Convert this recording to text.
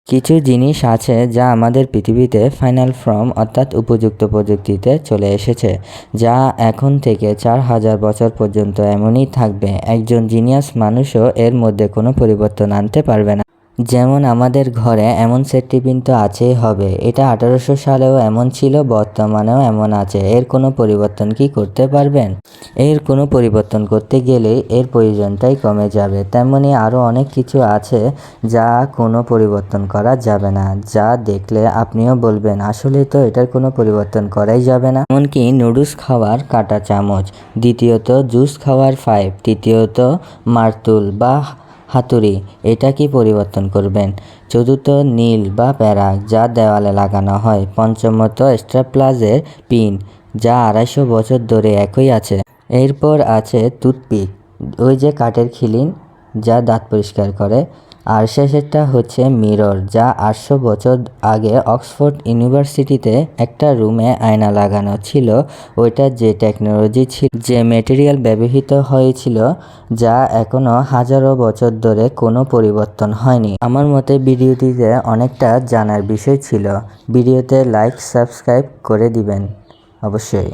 কিছু জিনিস আছে যা আমাদের পৃথিবীতে ফাইনাল ফর্ম অর্থাৎ উপযুক্ত প্রযুক্তিতে চলে এসেছে, যা এখন থেকে 4000 বছর পর্যন্ত এমনই থাকবে। একজন জিনিয়াস মানুষও এর মধ্যে কোনো পরিবর্তন আনতে পারবে না। যেমন আমাদের ঘরে এমন সেট টিফিন তো আছেই হবে, এটা 1800 সালেও এমন ছিল, বর্তমানেও এমন আছে। এর কোনো পরিবর্তন কি করতে পারবেন? এর কোনো পরিবর্তন করতে গেলেই এর প্রয়োজনটাই কমে যাবে। তেমনি আরও অনেক কিছু আছে যা কোনো পরিবর্তন করা যাবে না, যা দেখলে আপনিও বলবেন আসলে তো এটার কোনো পরিবর্তন করাই যাবে না। এমনকি নুডলস খাওয়ার কাঁটা চামচ, দ্বিতীয়ত জুস খাওয়ার পাইপ, তৃতীয়ত মার্তুল বা হাতুড়ি, এটা কি পরিবর্তন করবেন? চতুর্থ নীল বা প্যারাক, যা দেওয়ালে লাগানো হয়। পঞ্চমত স্ট্যাপলারের পিন, যা 250 বছর ধরে একই আছে। এরপর আছে টুথপিক, ওই যে কাঠের খিলিন যা দাঁত পরিষ্কার করে। আর শেষেরটা হচ্ছে মিরর, যা 800 বছর আগে অক্সফোর্ড ইউনিভার্সিটিতে একটা রুমে আয়না লাগানো ছিল। ওইটা যে টেকনোলজি ছিল, যে ম্যাটেরিয়াল ব্যবহৃত হয়েছিল, যা এখনও হাজারো বছর ধরে কোনো পরিবর্তন হয়নি। আমার মতে ভিডিওটিতে অনেকটা জানার বিষয় ছিল। ভিডিওতে লাইক সাবস্ক্রাইব করে দিবেন অবশ্যই।